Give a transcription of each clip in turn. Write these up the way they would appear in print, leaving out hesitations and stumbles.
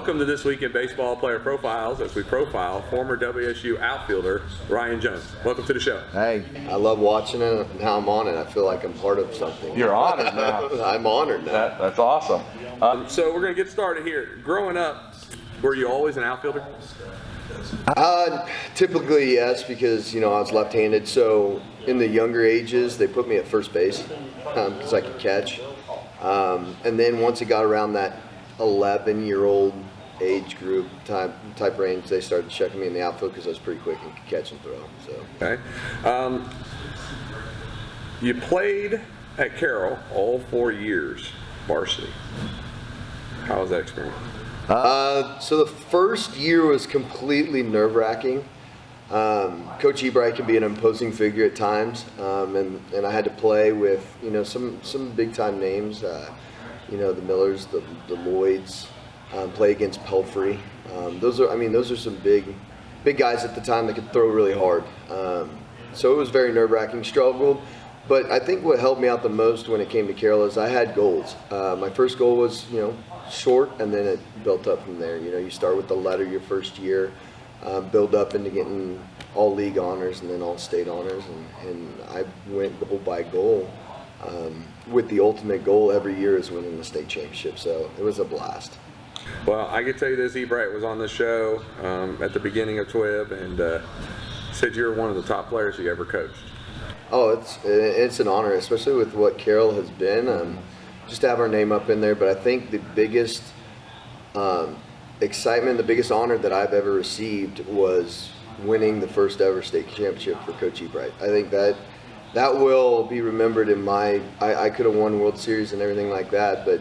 Welcome to This Week in Baseball Player Profiles as we profile former WSU outfielder Ryan Jones. Welcome to the show. Hey. I love watching it, and now I'm on it. I feel like I'm part of something. You're honored now. I'm honored now. That's awesome. So we're going to get started here. Growing up, were you always an outfielder? Typically, yes, because, I was left-handed. So in the younger ages, they put me at first base because I could catch. And then once it got around that 11-year-old age group type range, they started checking me in the outfield because I was pretty quick and could catch and throw. So. Okay. You played at Carroll all 4 years, varsity. How was that experience? So the first year was completely nerve-wracking. Coach Ebright can be an imposing figure at times, and I had to play with some big-time names. The Millers, the Lloyds, play against Pelfrey. Those are some big guys at the time that could throw really hard. So it was very nerve-wracking, struggled. But I think what helped me out the most when it came to Carroll is I had goals. My first goal was, short, and then it built up from there. You start with the letter your first year, build up into getting all league honors and then all state honors, and I went goal by goal. With the ultimate goal every year is winning the state championship, so it was a blast. Well, I can tell you this, Ebright was on the show at the beginning of TWIB and said you were one of the top players he ever coached. Oh, it's an honor, especially with what Carroll has been, just to have our name up in there. But I think the biggest excitement, the biggest honor that I've ever received was winning the first ever state championship for Coach Ebright. I think that will be remembered in I could have won World Series and everything like that, but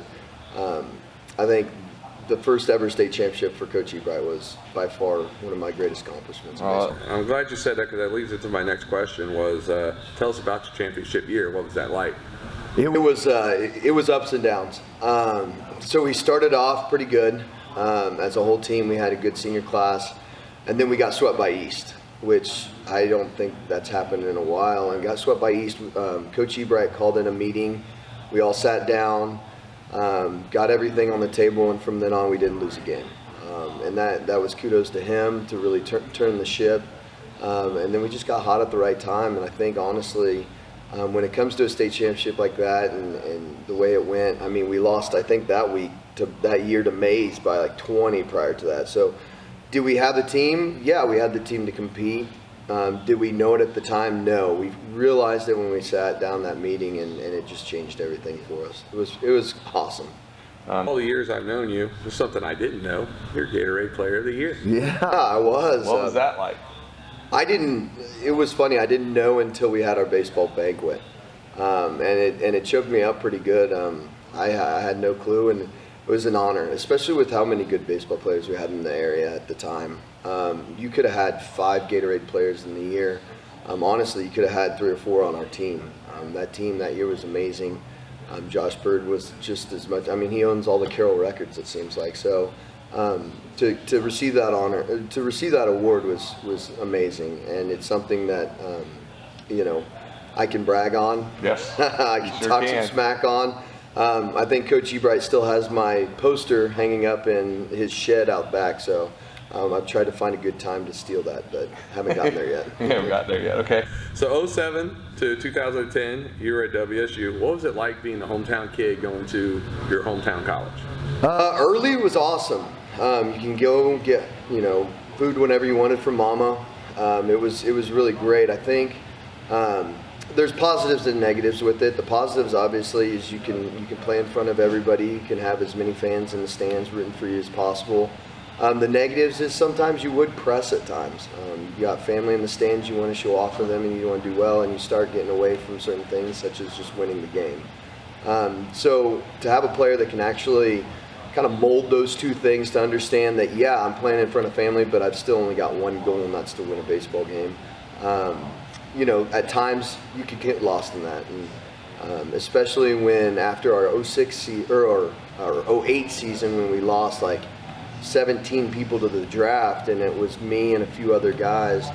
I think the first ever state championship for Coach Ebright was by far one of my greatest accomplishments. I'm glad you said that, because that leads into my next question was, tell us about your championship year. What was that like? It was ups and downs. So we started off pretty good. As a whole team, we had a good senior class, and then we got swept by East, which I don't think that's happened in a while, and got swept by East. Coach Ebright called in a meeting. We all sat down, got everything on the table, and from then on we didn't lose a game. And that was kudos to him to really turn the ship. And then we just got hot at the right time, and I think honestly, when it comes to a state championship like that and the way it went, we lost, I think, that year to Mays by like 20 prior to that. So did we have the team? Yeah, we had the team to compete. Did we know it at the time? No. We realized it when we sat down that meeting, and it just changed everything for us. It was awesome. All the years I've known you, there's something I didn't know. You're Gatorade Player of the Year. Yeah, I was. What was that like? It was funny, I didn't know until we had our baseball banquet. And it choked me up pretty good. I had no clue, and it was an honor, especially with how many good baseball players we had in the area at the time. You could have had 5 Gatorade players in the year. Honestly, you could have had 3 or 4 on our team. That team that year was amazing. Josh Bird was just as much. He owns all the Carroll records, it seems like. So to receive that honor, to receive that award was amazing, and it's something that I can brag on. Yes, I can talk some smack on. I think Coach Ebright still has my poster hanging up in his shed out back, so I've tried to find a good time to steal that, but haven't gotten there yet. Haven't gotten there yet, okay. So 07 to 2010, you were at WSU. What was it like being the hometown kid going to your hometown college? Early was awesome. You can go get food whenever you wanted from Mama. It was really great. I think there's positives and negatives with it. The positives, obviously, is you can play in front of everybody. You can have as many fans in the stands rooting for you as possible. The negatives is sometimes you would press at times. You got family in the stands, you want to show off for them, and you want to do well, and you start getting away from certain things, such as just winning the game. So to have a player that can actually kind of mold those two things to understand that, yeah, I'm playing in front of family, but I've still only got one goal, and that's to win a baseball game. At times you could get lost in that, and especially when after our 08 season, when we lost like 17 people to the draft, and it was me and a few other guys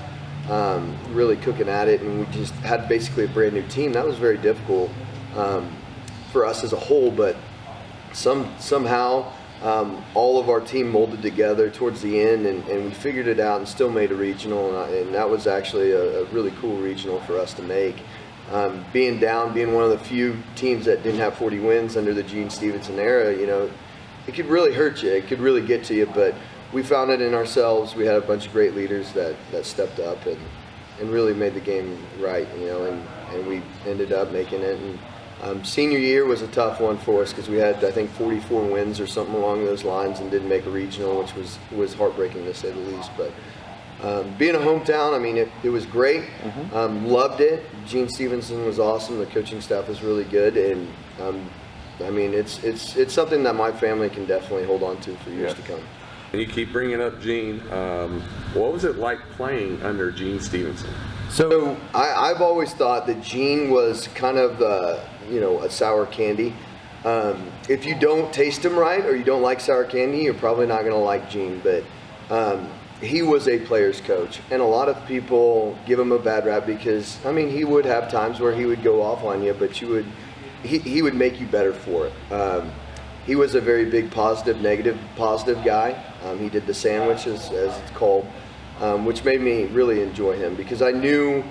really cooking at it, and we just had basically a brand new team. That was very difficult for us as a whole, but somehow all of our team molded together towards the end, and we figured it out and still made a regional, and that was actually a really cool regional for us to make. Being one of the few teams that didn't have 40 wins under the Gene Stevenson era, it could really hurt you. It could really get to you, but we found it in ourselves. We had a bunch of great leaders that stepped up and really made the game right, and we ended up making it. And senior year was a tough one for us because we had, I think, 44 wins or something along those lines and didn't make a regional, which was heartbreaking to say the least. But being a hometown, I mean, it was great. Loved it. Gene Stevenson was awesome. The coaching staff was really good, and I mean, it's something that my family can definitely hold on to for years to come. And you keep bringing up Gene. What was it like playing under Gene Stevenson? So I've always thought that Gene was kind of a sour candy. If you don't taste him right or you don't like sour candy, you're probably not going to like Gene. But he was a player's coach, and a lot of people give him a bad rap because, I mean, he would have times where he would go off on you, but he would make you better for it. He was a very big positive, negative, positive guy. He did the sandwich, as it's called, which made me really enjoy him because I knew,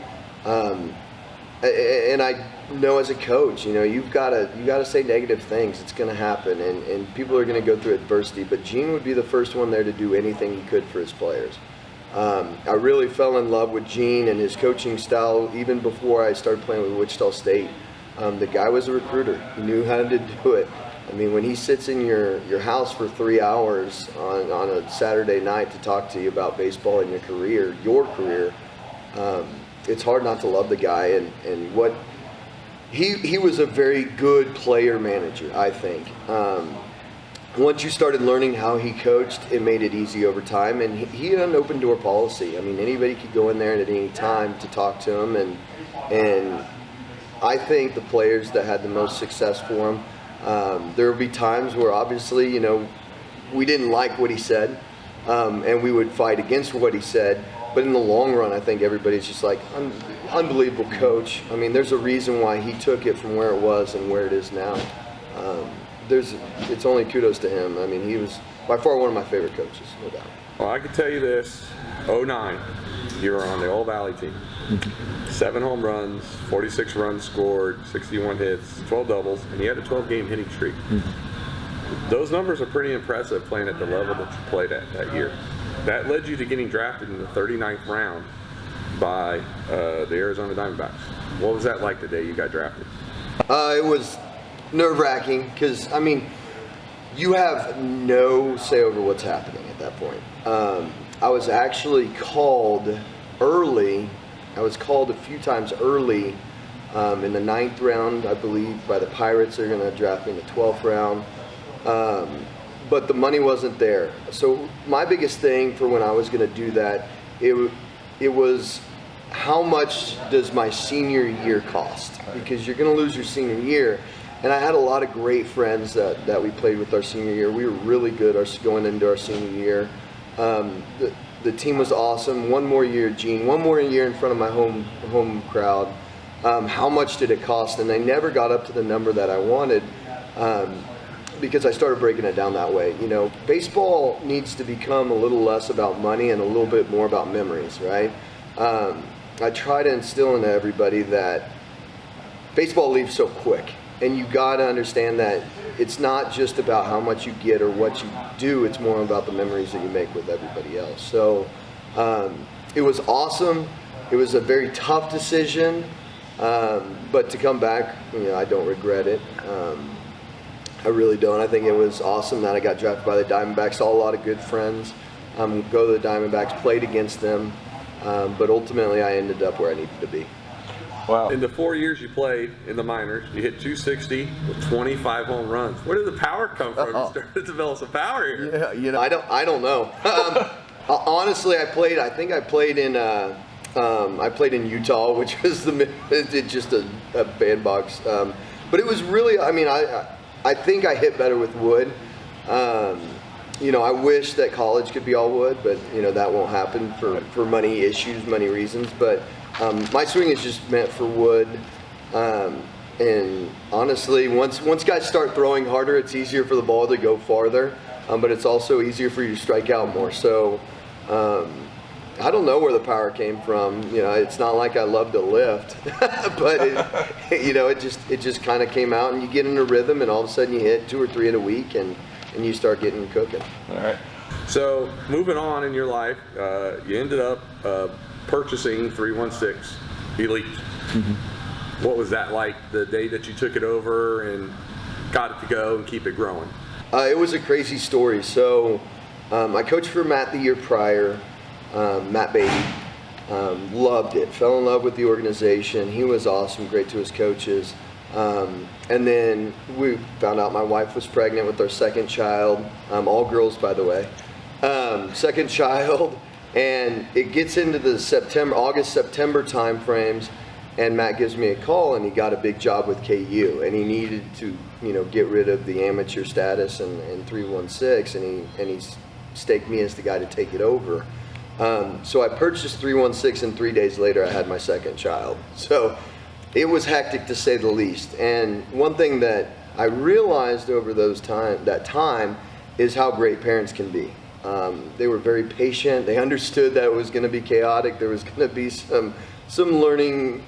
and I know as a coach, you've got to say negative things. It's going to happen, and people are going to go through adversity. But Gene would be the first one there to do anything he could for his players. I really fell in love with Gene and his coaching style even before I started playing with Wichita State. The guy was a recruiter. He knew how to do it. I mean, when he sits in your house for 3 hours on a Saturday night to talk to you about baseball and your career, it's hard not to love the guy. And what he was a very good player manager, I think. Once you started learning how he coached, it made it easy over time. And he had an open door policy. I mean, anybody could go in there at any time to talk to him. And I think the players that had the most success for him, there would be times where obviously, we didn't like what he said, and we would fight against what he said. But in the long run, I think everybody's just like, unbelievable coach. I mean, there's a reason why he took it from where it was and where it is now. It's only kudos to him. I mean, he was by far one of my favorite coaches, no doubt. Well, I can tell you this, 2009, you were on the Old Valley team. 7 home runs, 46 runs scored, 61 hits, 12 doubles, and you had a 12-game hitting streak. Those numbers are pretty impressive playing at the level that you played at that year. That led you to getting drafted in the 39th round by the Arizona Diamondbacks. What was that like the day you got drafted? It was nerve-wracking because, I mean, you have no say over what's happening at that point. I was actually called early. I was called a few times early in the 9th round, I believe, by the Pirates. They're going to draft me in the 12th round. But the money wasn't there. So my biggest thing for when I was going to do that, it was how much does my senior year cost? Because you're going to lose your senior year. And I had a lot of great friends that we played with our senior year. We were really good going into our senior year. The team was awesome. One more year, Gene. One more year in front of my home crowd. How much did it cost? And they never got up to the number that I wanted because I started breaking it down that way. Baseball needs to become a little less about money and a little bit more about memories, right? I try to instill into everybody that baseball leaves so quick. And you got to understand that it's not just about how much you get or what you do. It's more about the memories that you make with everybody else. So it was awesome. It was a very tough decision. But to come back, I don't regret it. I really don't. I think it was awesome that I got drafted by the Diamondbacks. Saw a lot of good friends go to the Diamondbacks, played against them. But ultimately, I ended up where I needed to be. Wow. In the 4 years you played in the minors, you hit 260 with 25 home runs. Where did the power come from? You started to develop some power here. Yeah, I don't know. Honestly, I played in Utah, which was just a bandbox. But it was really, I mean, I think I hit better with wood. I wish that college could be all wood, but that won't happen for money issues, money reasons. But my swing is just meant for wood, and honestly, once guys start throwing harder, it's easier for the ball to go farther. but it's also easier for you to strike out more. So I don't know where the power came from. It's not like I love to lift, but it just kind of came out, and you get in a rhythm, and all of a sudden you hit 2 or 3 in a week, and you start getting cooking. All right. So moving on in your life, you ended up purchasing 316 Elite. Mm-hmm. What was that like the day that you took it over and got it to go and keep it growing? It was a crazy story. So I coached for Matt the year prior, Matt Beatty. Loved it, fell in love with the organization. He was awesome, great to his coaches. And then we found out my wife was pregnant with our second child, all girls, by the way. Second child, and it gets into the August, September time frames, and Matt gives me a call, and he got a big job with KU, and he needed to, get rid of the amateur status and 316, and he staked me as the guy to take it over. So I purchased 316, and 3 days later I had my second child. So it was hectic to say the least. And one thing that I realized over that time is how great parents can be. They were very patient. They understood that it was going to be chaotic. There was going to be some learning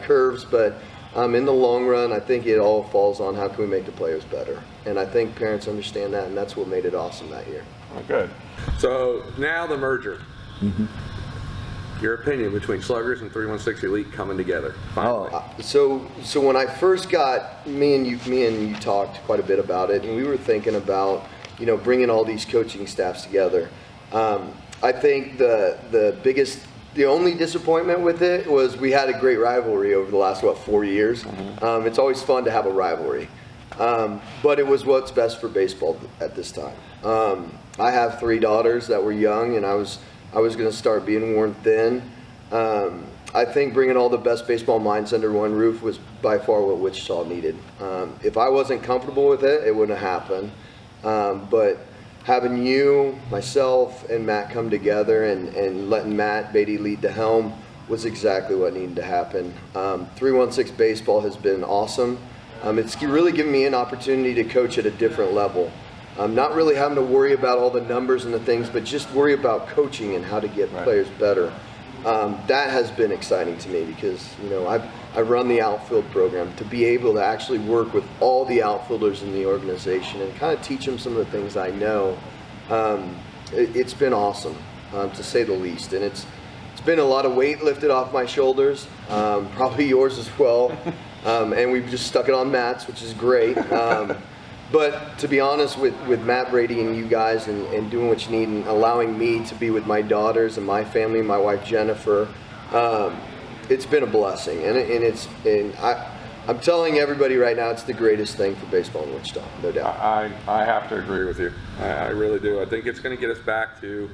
curves, but in the long run, I think it all falls on how can we make the players better. And I think parents understand that, and that's what made it awesome that year. Oh, good. So now the merger. Mm-hmm. Your opinion between Sluggers and 316 Elite coming together. Finally. So when I first got, me and you talked quite a bit about it, and we were thinking about bringing all these coaching staffs together. I think the only disappointment with it was we had a great rivalry over the last 4 years. Mm-hmm. It's always fun to have a rivalry, but it was what's best for baseball at this time. I have 3 daughters that were young, and I was going to start being worn thin. I think bringing all the best baseball minds under one roof was by far what Wichita needed. If I wasn't comfortable with it, it wouldn't have happened. But having you, myself, and Matt come together and letting Matt Beatty lead the helm was exactly what needed to happen. 316 baseball has been awesome. It's really given me an opportunity to coach at a different level. Not really having to worry about all the numbers and the things, but just worry about coaching and how to get players better. That has been exciting to me because I've run the outfield program. To be able to actually work with all the outfielders in the organization and kind of teach them some of the things I know, it's been awesome, to say the least. And it's been a lot of weight lifted off my shoulders, probably yours as well. And we've just stuck it on Matt's, which is great. But to be honest, with Matt Brady and you guys and doing what you need and allowing me to be with my daughters and my family, my wife Jennifer, it's been a blessing. And I'm telling everybody right now, it's the greatest thing for baseball in Wichita, no doubt. I have to agree with you. I really do. I think it's going to get us back to,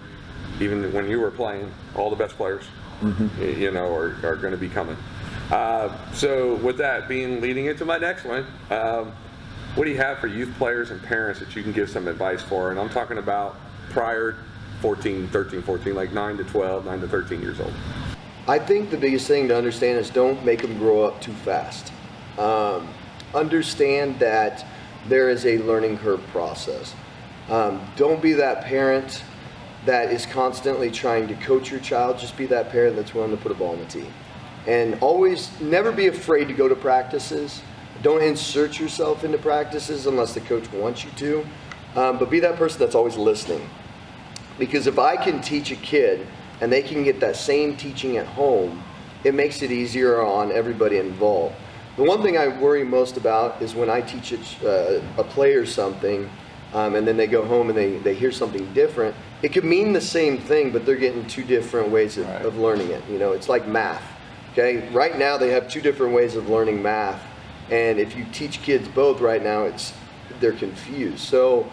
even when you were playing, all the best players, mm-hmm. are going to be coming. So with that leading into my next one, what do you have for youth players and parents that you can give some advice for? And I'm talking about prior 13, 14, like 9 to 12, 9 to 13 years old. I think the biggest thing to understand is don't make them grow up too fast. Understand that there is a learning curve process. Don't be that parent that is constantly trying to coach your child. Just be that parent that's willing to put a ball in the tee. And always, never be afraid to go to practices. Don't insert yourself into practices unless the coach wants you to, but be that person that's always listening. Because if I can teach a kid and they can get that same teaching at home, it makes it easier on everybody involved. The one thing I worry most about is when I teach a player something and then they go home and they hear something different. It could mean the same thing, but they're getting 2 different ways of learning it. It's like math. Okay, right now they have 2 different ways of learning math. And if you teach kids both right now, they're confused. So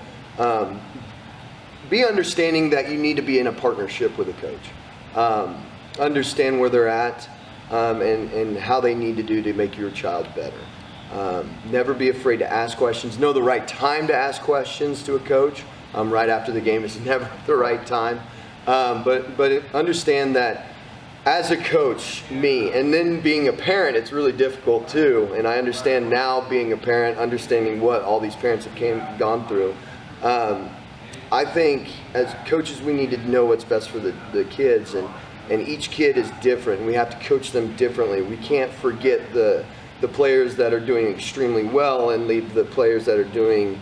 be understanding that you need to be in a partnership with a coach. Understand where they're at and how they need to do to make your child better. Never be afraid to ask questions. Know the right time to ask questions to a coach. Right after the game is never the right time. But understand that as a coach, me, and then being a parent, it's really difficult too. And I understand now being a parent, understanding what all these parents have gone through. I think as coaches we need to know what's best for the kids, and each kid is different, and we have to coach them differently. We can't forget the players that are doing extremely well and leave the players that are doing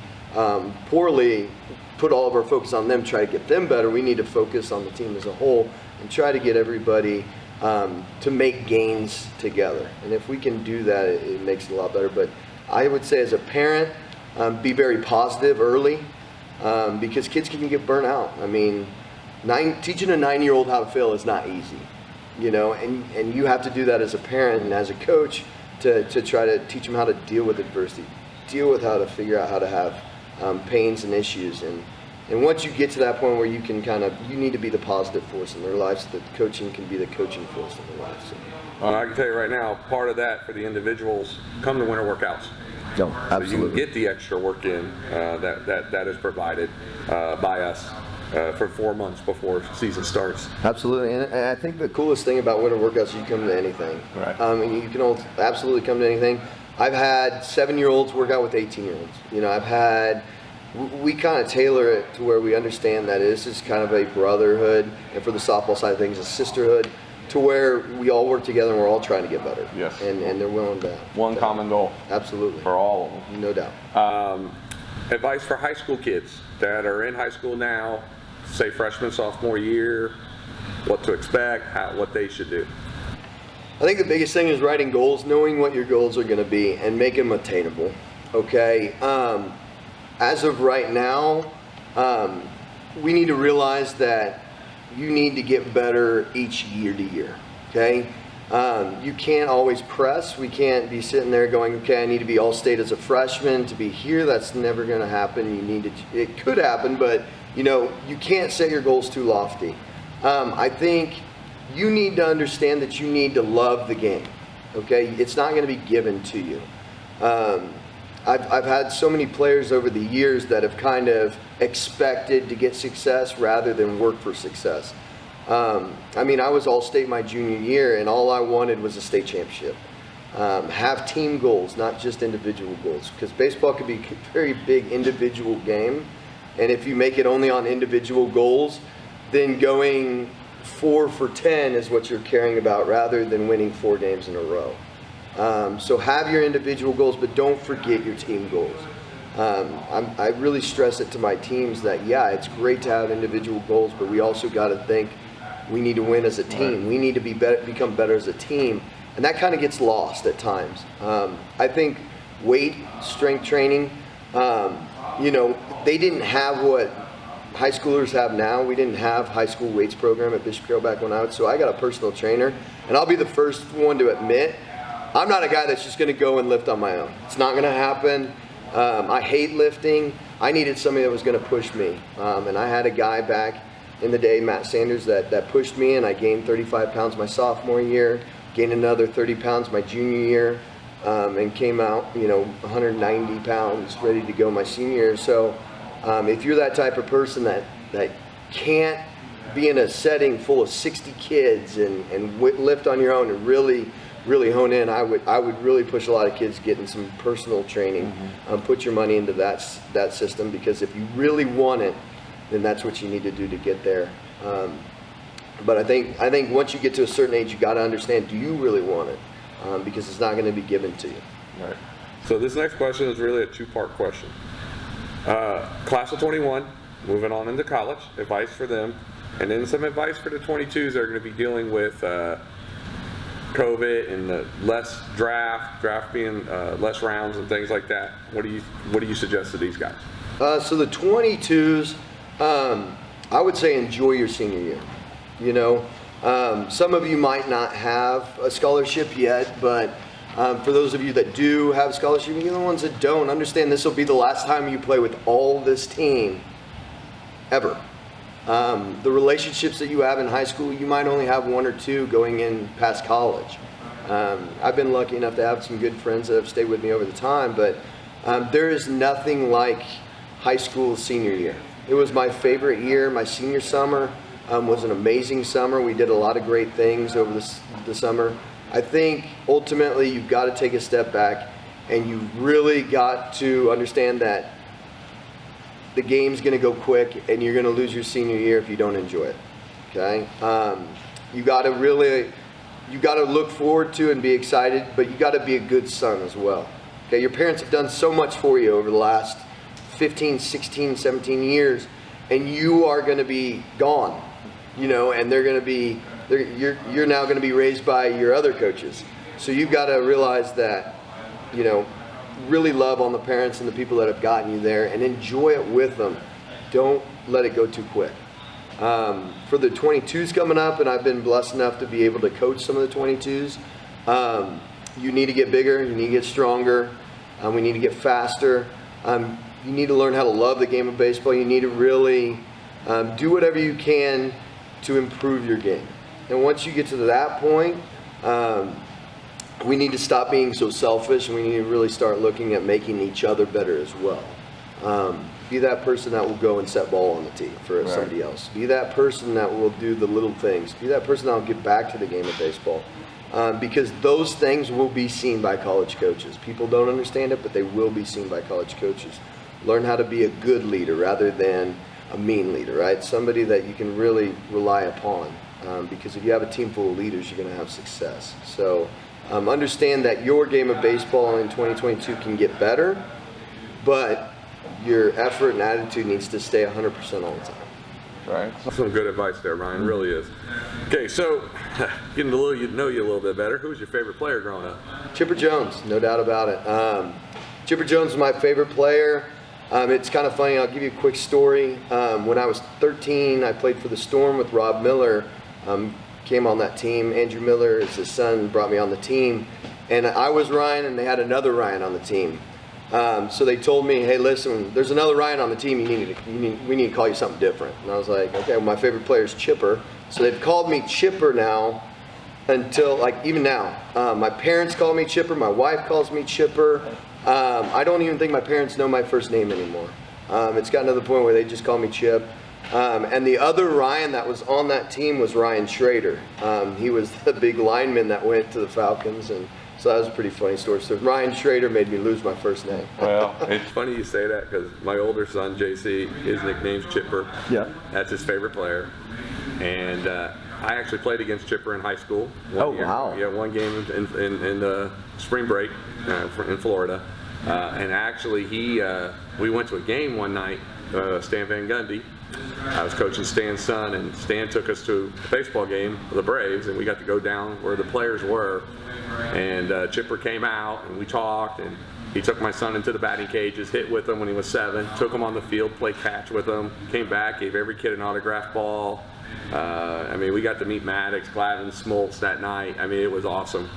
poorly, put all of our focus on them, try to get them better. We need to focus on the team as a whole and try to get everybody to make gains together. And if we can do that, it makes it a lot better. But I would say as a parent, be very positive early, because kids can get burnt out. I mean, teaching a 9-year-old how to fail is not easy, you know, and you have to do that as a parent and as a coach to try to teach them how to deal with adversity, deal with how to figure out how to have pains and issues. And once you get to that point where you can you need to be the positive force in their lives, so that coaching can be the coaching force in their lives. I can tell you right now, part of that for the individuals, come to winter workouts. No, absolutely. So you can get the extra work in that is provided by us for 4 months before season starts. Absolutely, and I think the coolest thing about winter workouts, you come to anything. Right. And you can absolutely come to anything. I've had 7-year-olds work out with 18-year-olds. You know, we kind of tailor it to where we understand that this is kind of a brotherhood, and for the softball side of things, a sisterhood, to where we all work together and we're all trying to get better. Yes. And they're willing to. One common goal. Absolutely. For all of them. No doubt. Advice for high school kids that are in high school now, say freshman, sophomore year, what to expect, what they should do. I think the biggest thing is writing goals, knowing what your goals are going to be, and making them attainable. Okay. As of right now, we need to realize that you need to get better each year to year. Okay. You can't always press. We can't be sitting there going, okay, I need to be all-state as a freshman to be here. That's never going to happen. It could happen, but you know, you can't set your goals too lofty. I think you need to understand that you need to love the game. Okay, it's not going to be given to you. I've had so many players over the years that have kind of expected to get success rather than work for success. I mean, I was all-state my junior year, and all I wanted was a state championship. Have team goals, not just individual goals, because baseball could be a very big individual game, and if you make it only on individual goals, then going 4 for 10 is what you're caring about rather than winning 4 games in a row. So have your individual goals, but don't forget your team goals. I really stress it to my teams that, yeah, it's great to have individual goals, but we also got to think we need to win as a team. We need to become better as a team, and that kind of gets lost at times. I think weight, strength training, you know, they didn't have what high schoolers have now. We didn't have high school weights program at Bishop Carroll back when I was, so I got a personal trainer, and I'll be the first one to admit, I'm not a guy that's just going to go and lift on my own. It's not going to happen. I hate lifting. I needed somebody that was going to push me, and I had a guy back in the day, Matt Sanders, that pushed me, and I gained 35 pounds my sophomore year, gained another 30 pounds my junior year, and came out, you know, 190 pounds ready to go my senior year. So if you're that type of person that can't be in a setting full of 60 kids and lift on your own and really hone in, I would really push a lot of kids getting some personal training. Put your money into that system, because if you really want it, then that's what you need to do to get there. But I think once you get to a certain age, you got to understand, do you really want it? Because it's not going to be given to you. Right. So this next question is really a 2-part question. Class of 21, moving on into college, advice for them, and then some advice for the 22s that are going to be dealing with COVID and the less draft being less rounds and things like that. What do you suggest to these guys? So the 22s, I would say enjoy your senior year. You know, some of you might not have a scholarship yet, but for those of you that do have a scholarship, you're the ones that don't, understand this will be the last time you play with all this team ever. The relationships that you have in high school, you might only have 1 or 2 going in past college. I've been lucky enough to have some good friends that have stayed with me over the time, but there is nothing like high school senior year. It was my favorite year. My senior summer was an amazing summer. We did a lot of great things over the summer. I think ultimately you've got to take a step back, and you really got to understand that the game's going to go quick, and you're going to lose your senior year if you don't enjoy it. Okay, you got to look forward to and be excited, but you got to be a good son as well. Okay, your parents have done so much for you over the last 15, 16, 17 years, and you are going to be gone, and they're going to be, you're now going to be raised by your other coaches. So you've got to realize that, really love on the parents and the people that have gotten you there and enjoy it with them. Don't let it go too quick. For the 22s coming up, and I've been blessed enough to be able to coach some of the 22s, you need to get bigger, you need to get stronger, we need to get faster. You need to learn how to love the game of baseball. You need to really do whatever you can to improve your game. And once you get to that point, we need to stop being so selfish, and we need to really start looking at making each other better as well. Be that person that will go and set ball on the tee for somebody else. Be that person that will do the little things. Be that person that will get back to the game of baseball. Because those things will be seen by college coaches. People don't understand it, but they will be seen by college coaches. Learn how to be a good leader rather than a mean leader, right? Somebody that you can really rely upon. Because if you have a team full of leaders, you're going to have success. So understand that your game of baseball in 2022 can get better, but your effort and attitude needs to stay 100% all the time. Right. Some good advice there, Ryan. Really is. Okay, so getting to know you a little bit better. Who was your favorite player growing up? Chipper Jones, no doubt about it. Chipper Jones is my favorite player. It's kind of funny. I'll give you a quick story. When I was 13, I played for the Storm with Rob Miller. Came on that team. Andrew Miller is his son, brought me on the team. And I was Ryan, and they had another Ryan on the team. So they told me, hey, listen, there's another Ryan on the team. We need to call you something different. And I was like, okay, well, my favorite player is Chipper. So they've called me Chipper now until, even now. My parents call me Chipper. My wife calls me Chipper. I don't even think my parents know my first name anymore. It's gotten to the point where they just call me Chip. And the other Ryan that was on that team was Ryan Schrader. He was the big lineman that went to the Falcons, and so that was a pretty funny story. So Ryan Schrader made me lose my first name. Well, it's funny you say that because my older son, JC, his nickname's Chipper. Yeah. That's his favorite player. And I actually played against Chipper in high school. Wow. Yeah, one game in spring break in Florida. And actually, we went to a game one night, Stan Van Gundy. I was coaching Stan's son, and Stan took us to a baseball game with the Braves, and we got to go down where the players were. And Chipper came out, and we talked, and he took my son into the batting cages, hit with him when he was 7, took him on the field, played catch with him, came back, gave every kid an autographed ball. We got to meet Maddox, Glavine, Smoltz that night. It was awesome.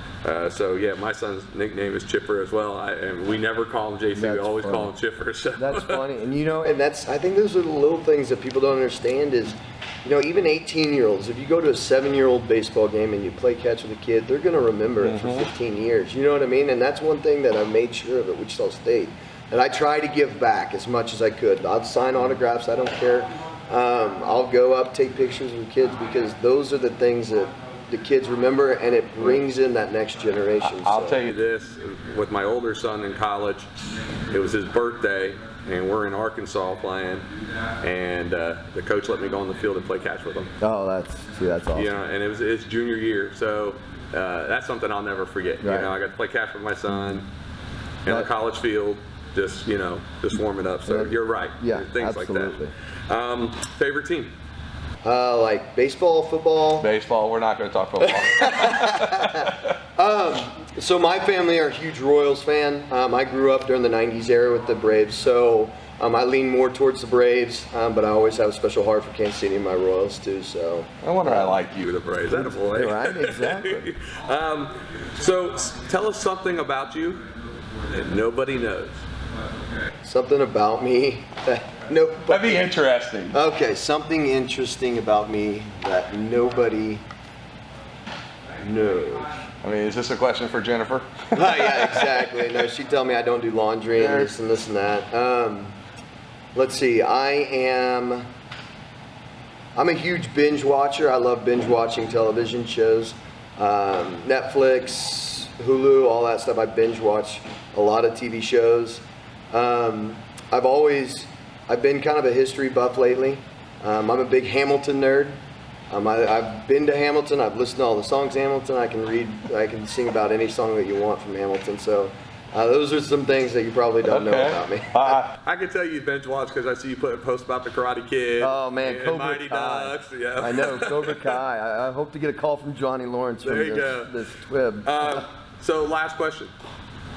So yeah, my son's nickname is Chipper as well. And we never call him JC. We always call him Chipper. So. That's funny. And I think those are the little things that people don't understand is, even 18-year-olds, if you go to a 7-year-old baseball game and you play catch with a kid, they're going to remember it for 15 years. You know what I mean? And that's one thing that I made sure of at Wichita State. And I try to give back as much as I could. I'll sign autographs. I don't care. I'll go up, take pictures with kids, because those are the things that the kids remember, and it brings in that next generation. I'll tell you this, with my older son in college, it was his birthday, and we're in Arkansas playing, and the coach let me go on the field and play catch with him. Oh, that's awesome. And it was his junior year, so that's something I'll never forget. Right. I got to play catch with my son in the college field, just warming up. So you're right. Yeah, things absolutely. Like that. Favorite team? Like baseball, football. Baseball. We're not going to talk football. So my family are a huge Royals fan. I grew up during the 90s era with the Braves, so I lean more towards the Braves, but I always have a special heart for Kansas City and my Royals too. So I wonder I like you. The Braves. That a boy. Right, exactly. So tell us something about you that nobody knows. Something about me that nobody. That'd be interesting. Okay, something interesting about me that nobody knows. Is this a question for Jennifer? Yeah, exactly. No, she'd tell me I don't do laundry and this and this and that. Let's see. I'm a huge binge watcher. I love binge watching television shows. Netflix, Hulu, all that stuff. I binge watch a lot of TV shows. I've been kind of a history buff lately. I'm a big Hamilton nerd. I've been to Hamilton. I've listened to all the songs Hamilton. I can sing about any song that you want from Hamilton. So those are some things that you probably don't know about me. I can tell you binge watch because I see you put a post about the Karate Kid. Oh man, and Cobra Mighty Kai. Ducks. Yeah. I know, Cobra Kai. I hope to get a call from Johnny Lawrence from this TWIB. So last question.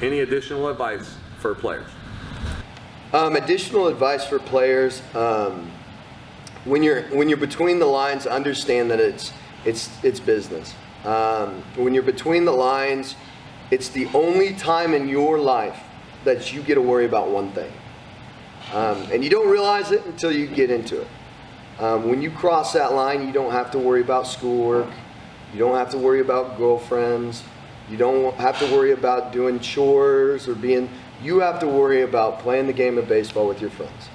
Any additional advice for players? Additional advice for players. When you're between the lines, understand that it's business. When you're between the lines, it's the only time in your life that you get to worry about one thing. And you don't realize it until you get into it. When you cross that line, you don't have to worry about schoolwork. You don't have to worry about girlfriends. You don't have to worry about doing chores or you have to worry about playing the game of baseball with your friends.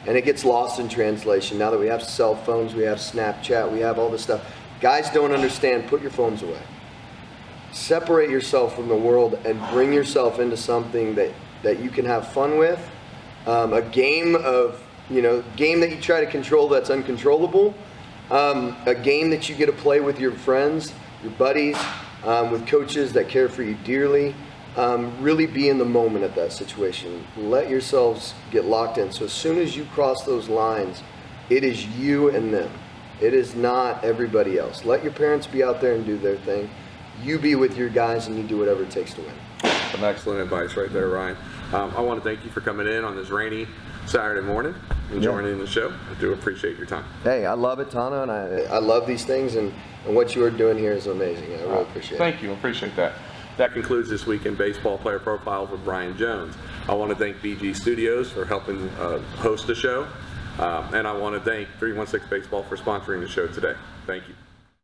And it gets lost in translation. Now that we have cell phones, we have Snapchat, we have all this stuff. Guys don't understand, put your phones away. Separate yourself from the world and bring yourself into something that you can have fun with. A game that you try to control that's uncontrollable. A game that you get to play with your friends, your buddies, with coaches that care for you dearly. Really be in the moment at that situation. Let yourselves get locked in. So as soon as you cross those lines, it is you and them. It is not everybody else. Let your parents be out there and do their thing. You be with your guys and you do whatever it takes to win. Some excellent advice right there, Ryan. I want to thank you for coming in on this rainy Saturday morning and joining the show. I do appreciate your time. Hey, I love it, Tano, and I love these things, and what you are doing here is amazing. I really appreciate it. Thank you. Appreciate that. That concludes this week in Baseball Player Profiles with Brian Jones. I want to thank BG Studios for helping host the show, and I want to thank 316 Baseball for sponsoring the show today. Thank you.